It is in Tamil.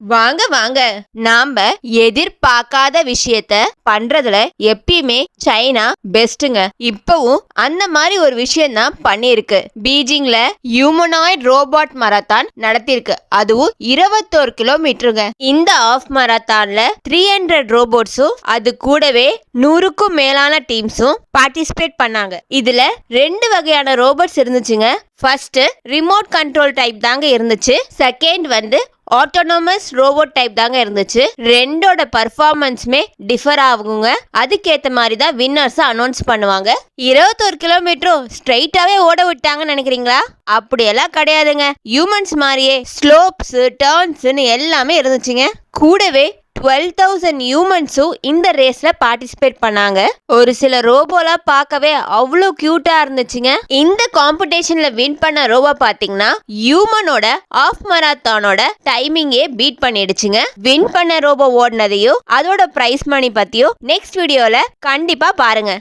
வாங்க வாங்க. நாம எதிர்பார்க்காத விஷயத்த பண்றதுல எப்பயுமே சைனா பெஸ்ட்டுங்க. இப்பவும் அந்த மாதிரி ஒரு விஷயம் தான் பண்ணிருக்கு. பீஜிங்ல ஹியூமனாய்ட் ரோபோட் மராத்தான் நடத்திருக்கு. அதுவும் 21 கிலோமீட்டருங்க. இந்த ஆஃப் மராத்தான்ல 300 ரோபோட்ஸும் அது கூடவே 100க்கும் மேலான டீம்ஸும் பார்ட்டிசிபேட் பண்ணாங்க. இதுல 2 வகையான ரோபோட்ஸ் இருந்துச்சுங்க. ஃபர்ஸ்ட் ரிமோட் கண்ட்ரோல் டைப் தாங்க இருந்துச்சு. செகண்ட் வந்து ஆட்டோனமஸ் ரோபோட் டைப் தாங்க இருந்துச்சு. ரெண்டோட பர்ஃபார்மன்ஸுமே டிஃபர் ஆகுங்க. அதுக்கேற்ற மாதிரி தான் வின்னர்ஸ் அனௌன்ஸ் பண்ணுவாங்க. 21 கிலோமீட்டரும் ஸ்ட்ரைட்டாவே ஓட விட்டாங்கன்னு நினைக்கிறீங்களா? அப்படியெல்லாம் கிடையாதுங்க. ஹியூமன்ஸ் மாதிரியே ஸ்லோப்ஸ் டர்ன்ஸ்னு எல்லாமே இருந்துச்சுங்க. கூடவே 12,000 ஹியூமன்ஸும் இந்த ரேஸ்ல பார்ட்டிசிபேட் பண்ணாங்க. ஒரு சில ரோபோலாம் பார்க்கவே அவ்வளோ கியூட்டா இருந்துச்சுங்க. இந்த காம்படிஷன்ல வின் பண்ண ரோபோ பாத்தீங்கன்னா ஹியூமனோட ஆஃப் மராத்தானோட டைமிங்கே பீட் பண்ணிடுச்சுங்க. வின் பண்ண ரோபோ ஓடினதையும் அதோட பிரைஸ் மணி பத்தியும் நெக்ஸ்ட் வீடியோல கண்டிப்பா பாருங்க.